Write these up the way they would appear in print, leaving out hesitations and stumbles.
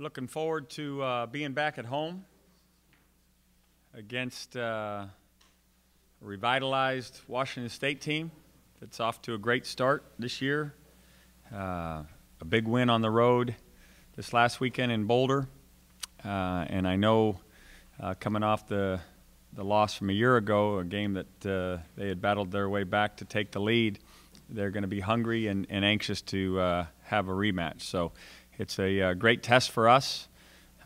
Looking forward to being back at home against a revitalized Washington State team that's off to a great start this year. A big win on the road this last weekend in Boulder. And I know coming off the loss from a year ago, a game that they had battled their way back to take the lead, they're going to be hungry and anxious to have a rematch. So it's a great test for us.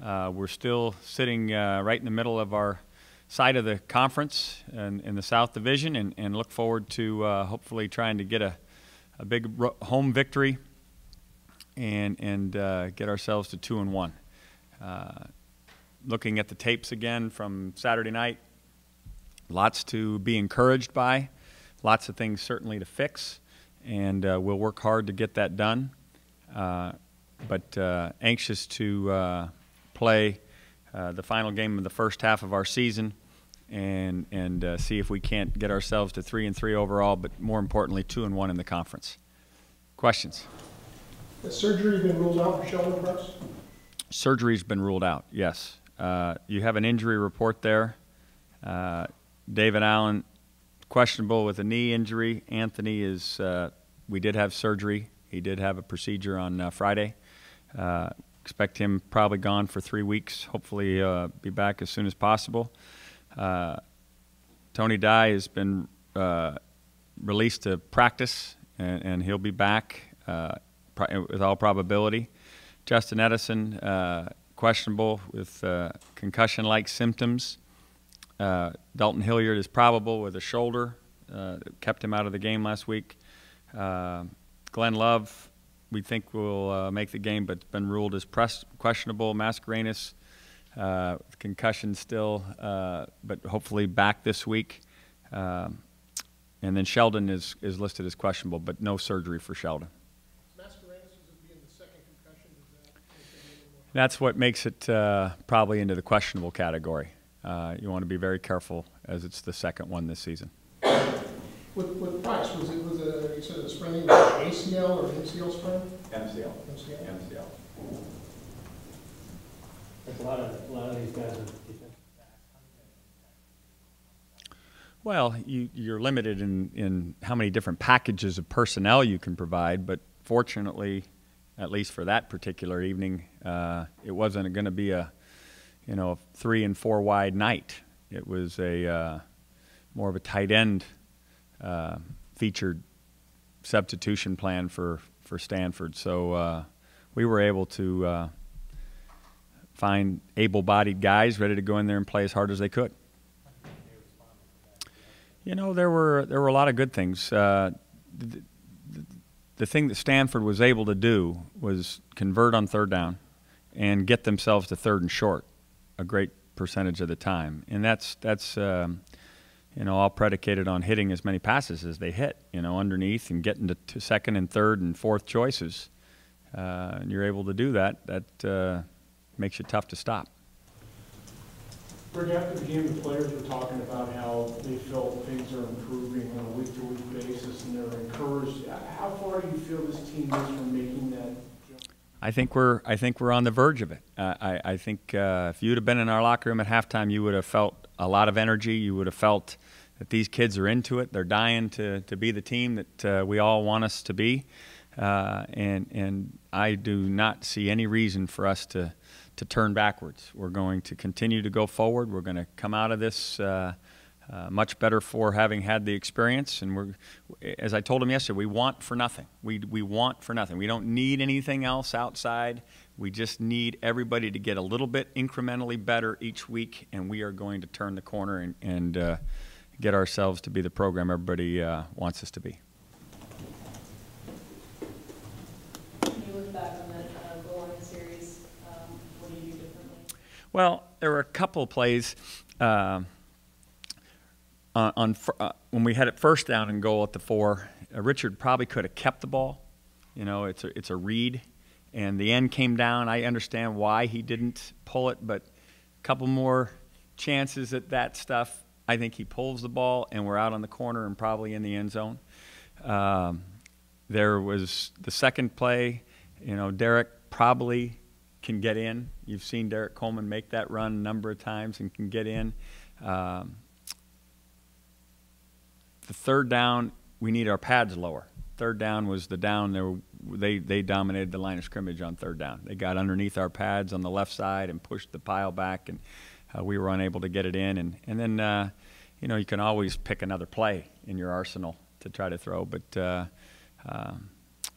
We're still sitting right in the middle of our side of the conference in the South Division, and look forward to hopefully trying to get a big home victory and get ourselves to 2-1. Looking at the tapes again from Saturday night, lots to be encouraged by, lots of things certainly to fix, and we'll work hard to get that done. But anxious to play the final game of the first half of our season and see if we can't get ourselves to 3-3 overall, but more importantly 2-1 in the conference. Questions? Has surgery been ruled out for Sheldon Brooks? Surgery's been ruled out, yes. You have an injury report there. David Allen, questionable with a knee injury. Anthony is, we did have surgery. He did have a procedure on Friday. Expect him probably gone for 3 weeks. Hopefully be back as soon as possible. Tony Dye has been released to practice, and he'll be back with all probability. Justin Edison, questionable with concussion-like symptoms. Dalton Hilliard is probable with a shoulder. Kept him out of the game last week. Glenn Love, we think will make the game, but been ruled as questionable. Mascarenas, concussion still, but hopefully back this week. And then Sheldon is listed as questionable, but no surgery for Sheldon. Mascarenas is being the second concussion. That's what makes it probably into the questionable category. You want to be very careful as it's the second one this season. With Price, was it you said a sprain, ACL or MCL sprain? MCL. MCL. That's a lot of these guys are defensive backs. Well, you're limited in how many different packages of personnel you can provide, but fortunately, at least for that particular evening, it wasn't going to be a 3 and 4 wide night. It was a more of a tight end featured substitution plan for Stanford. So we were able to find able-bodied guys ready to go in there and play as hard as they could. There were a lot of good things. The thing that Stanford was able to do was convert on third down and get themselves to third and short a great percentage of the time, and that's all predicated on hitting as many passes as they hit, underneath and getting to second and third and fourth choices. And you're able to do that. That makes you tough to stop. Rick, after the game, the players were talking about how they felt things are improving on a week-to-week basis, and they're encouraged. How far do you feel this team is from making that jump? I think we're on the verge of it. I think if you'd have been in our locker room at halftime, you would have felt a lot of energy. You would have felt that these kids are into it. They're dying to be the team that we all want us to be. And I do not see any reason for us to turn backwards. We're going to continue to go forward. We're going to come out of this much better for having had the experience. And as I told him yesterday, we want for nothing. We want for nothing. We don't need anything else outside. We just need everybody to get a little bit incrementally better each week, and we are going to turn the corner and get ourselves to be the program everybody wants us to be. When you look back on that goal line series, what do you do differently? Well, there were a couple of plays when we had it first down and goal at the 4. Richard probably could have kept the ball. It's a read, and the end came down. I understand why he didn't pull it, but a couple more chances at that stuff. I think he pulls the ball, and we're out on the corner and probably in the end zone. There was the second play. Derek probably can get in. You've seen Derek Coleman make that run a number of times and can get in. The third down, we need our pads lower. Third down was the down there. They dominated the line of scrimmage on third down. They got underneath our pads on the left side and pushed the pile back, and we were unable to get it in. And then, you know, you can always pick another play in your arsenal to try to throw. But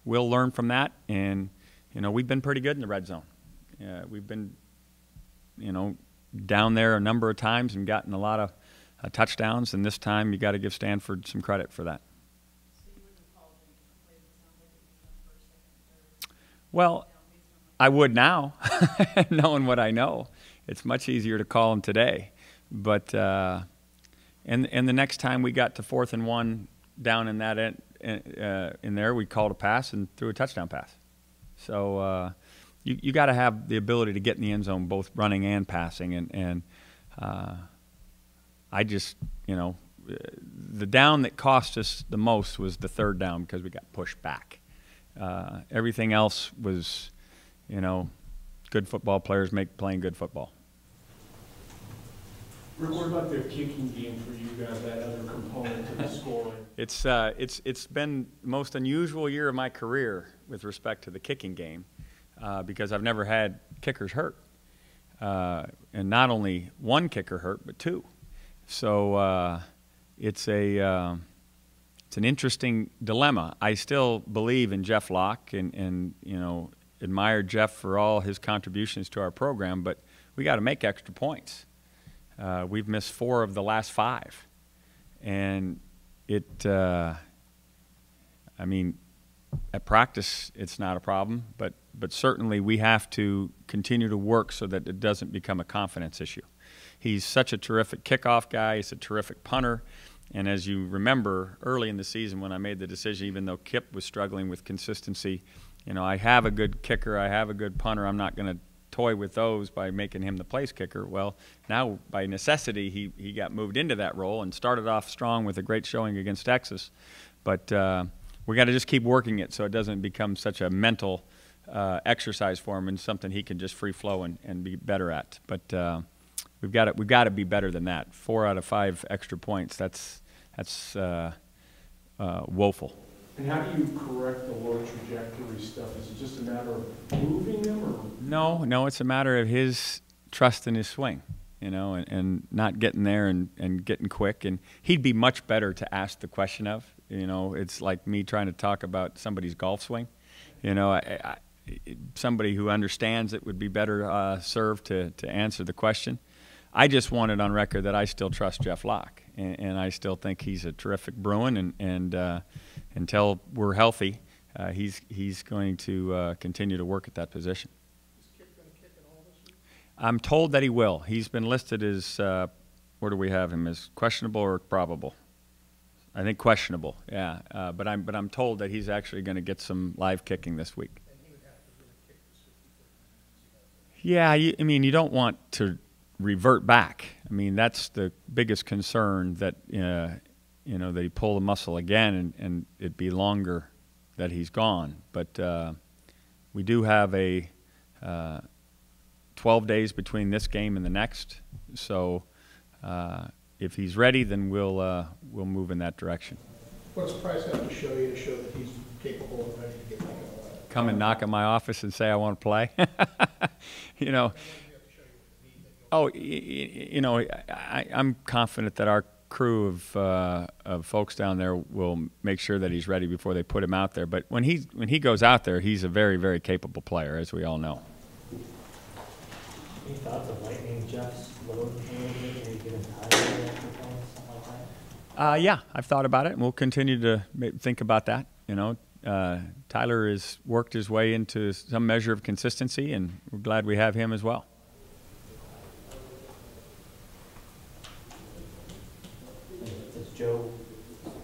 we'll learn from that. And, you know, we've been pretty good in the red zone. We've been, you know, down there a number of times and gotten a lot of touchdowns. And this time you got to give Stanford some credit for that. Well, I would now, knowing what I know. It's much easier to call them today. But and the next time we got to 4th and 1 down in that in there, we called a pass and threw a touchdown pass. So you got to have the ability to get in the end zone, both running and passing. And I just, you know, the down that cost us the most was the third down because we got pushed back. Everything else was, you know, good football players playing good football. Rick, what about the kicking game for you guys, that other component to the scoring? It's been the most unusual year of my career with respect to the kicking game because I've never had kickers hurt. And not only one kicker hurt, but two. So it's an interesting dilemma. I still believe in Jeff Locke and you know, admire Jeff for all his contributions to our program, but we got to make extra points. We've missed 4 of the last 5. And I mean, at practice it's not a problem, but certainly we have to continue to work so that it doesn't become a confidence issue. He's such a terrific kickoff guy. He's a terrific punter. And as you remember, early in the season when I made the decision, even though Kip was struggling with consistency, you know, I have a good kicker, I have a good punter, I'm not going to toy with those by making him the place kicker. Well, now by necessity, he got moved into that role and started off strong with a great showing against Texas. But we got to just keep working it so it doesn't become such a mental exercise for him and something he can just free flow and be better at. But we've got to be better than that. 4 out of 5 extra points. That's woeful. And how do you correct the low trajectory stuff? Is it just a matter of moving them, or? No, it's a matter of his trust in his swing, you know, and not getting there and getting quick. And he'd be much better to ask the question of, you know, it's like me trying to talk about somebody's golf swing. You know, somebody who understands it would be better served to answer the question. I just wanted on record that I still trust Jeff Locke, and I still think he's a terrific Bruin, and until we're healthy, he's going to continue to work at that position. Is Kip going to kick at all this year? I'm told that he will. He's been listed as, where do we have him, as questionable or probable? I think questionable, yeah. But I'm told that he's actually going to get some live kicking this week. And he would have to really kick this 50-foot. Yeah, I mean, you don't want to revert back. I mean, that's the biggest concern, that you know, they pull the muscle again and it'd be longer that he's gone. But we do have a 12 days between this game and the next. So if he's ready, then we'll move in that direction. What's Price have to show you to show that he's capable and ready to get back in the line? Come and knock at my office and say I want to play. You know. Oh, you know, I'm confident that our crew of folks down there will make sure that he's ready before they put him out there. But when he goes out there, he's a very, very capable player, as we all know. Any thoughts of lightening Jeff's load management, maybe giving Tyler extra points, something like that? Yeah, I've thought about it, and we'll continue to think about that. You know, Tyler has worked his way into some measure of consistency, and we're glad we have him as well. Joe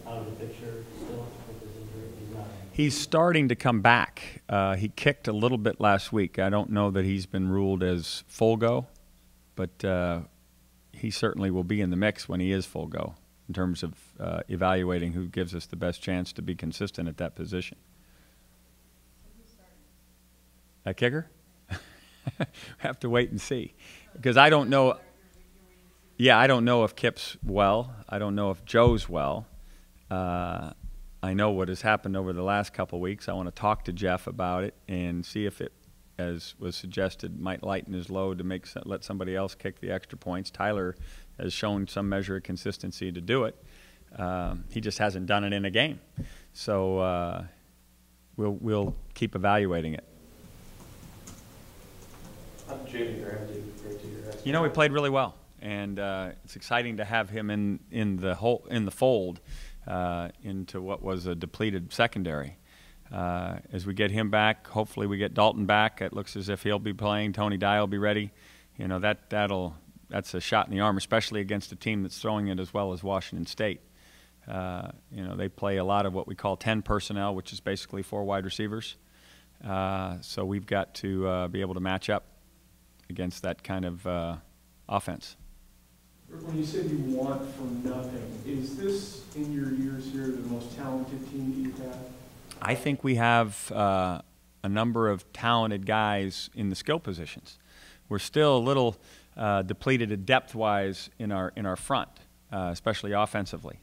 out of the picture still with his injury? He's not. He's starting to come back. He kicked a little bit last week. I don't know that he's been ruled as full go, but he certainly will be in the mix when he is full go in terms of evaluating who gives us the best chance to be consistent at that position. That kicker? have to wait and see, because I don't know. Yeah, I don't know if Kip's well. I don't know if Joe's well. I know what has happened over the last couple of weeks. I want to talk to Jeff about it and see if it, as was suggested, might lighten his load to let somebody else kick the extra points. Tyler has shown some measure of consistency to do it. He just hasn't done it in a game. So we'll keep evaluating it. You know, he played really well, and it's exciting to have him in the fold into what was a depleted secondary. As we get him back, hopefully we get Dalton back. It looks as if he'll be playing. Tony Dye will be ready. You know, that's a shot in the arm, especially against a team that's throwing it as well as Washington State. You know, they play a lot of what we call 10 personnel, which is basically 4 wide receivers. So we've got to be able to match up against that kind of offense. When you said you want for nothing, is this, in your years here, the most talented team that you've had? I think we have a number of talented guys in the skill positions. We're still a little depleted depth-wise in our front, especially offensively,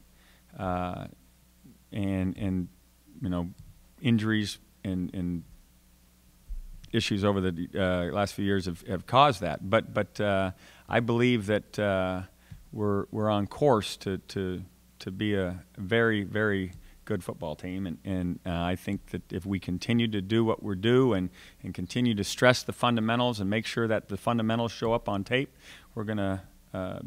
and you know, injuries and issues over the last few years have caused that. But I believe that we're on course to be a very, very good football team, and I think that if we continue to do what we're doing and continue to stress the fundamentals and make sure that the fundamentals show up on tape, we're going to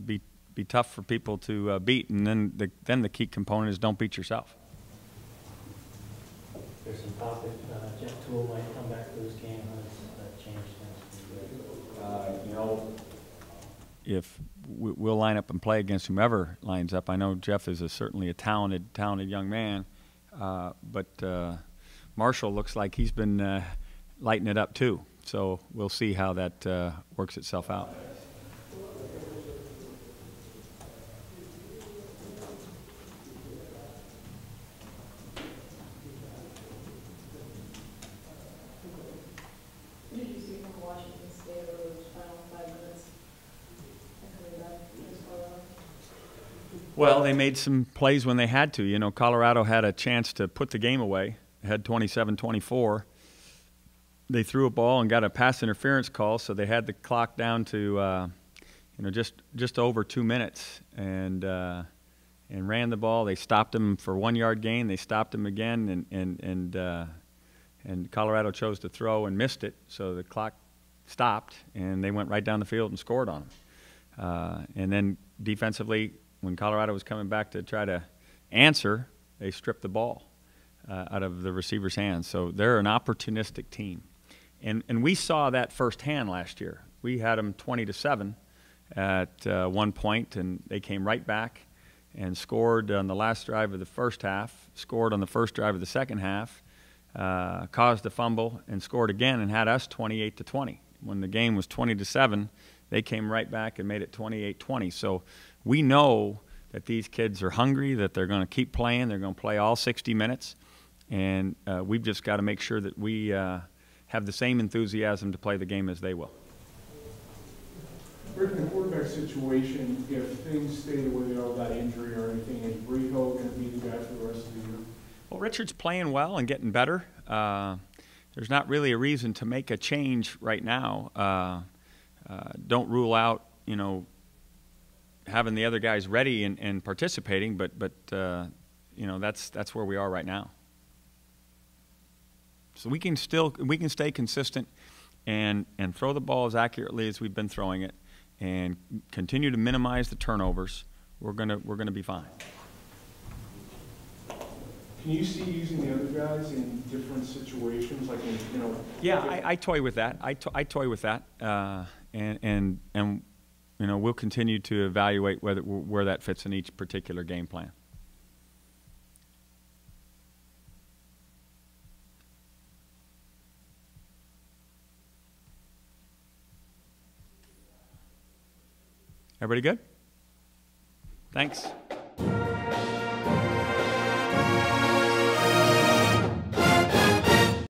be tough for people to beat. And then the key component is don't beat yourself. There's some talk that Jeff Toole might come back for this game. How does that change things? You know, if we'll line up and play against whomever lines up. I know Jeff is certainly a talented young man, but Marshall looks like he's been lighting it up too. So we'll see how that works itself out. What did you see from Washington State over those final 5 minutes? And coming back against Colorado? Well, they made some plays when they had to. You know, Colorado had a chance to put the game away, had 27-24. They threw a ball and got a pass interference call, so they had the clock down to, you know, just over 2 minutes, and ran the ball. They stopped him for 1 yard gain. They stopped him again, and Colorado chose to throw and missed it, so the clock stopped, and they went right down the field and scored on them. And then defensively, when Colorado was coming back to try to answer, they stripped the ball out of the receiver's hands. So they're an opportunistic team. And we saw that firsthand last year. We had them 20-7 at one point, and they came right back and scored on the last drive of the first half, scored on the first drive of the second half, caused a fumble, and scored again and had us 28-20. When the game was 20-7, they came right back and made it 28-20. So we know that these kids are hungry, that they're going to keep playing, they're going to play all 60 minutes, and we've just got to make sure that we have the same enthusiasm to play the game as they will. Rick, in the quarterback situation, if things stay the way they are without injury or anything, is Briho going to be the guy for the rest of the year? Well, Richard's playing well and getting better. There's not really a reason to make a change right now. Don't rule out, you know, having the other guys ready and participating, but you know, that's where we are right now. So we can stay consistent and throw the ball as accurately as we've been throwing it, and continue to minimize the turnovers. We're gonna be fine. Can you see using the other guys in different situations, like in, you know? Yeah, I toy with that. I toy with that, and you know, we'll continue to evaluate where that fits in each particular game plan. Everybody good? Thanks.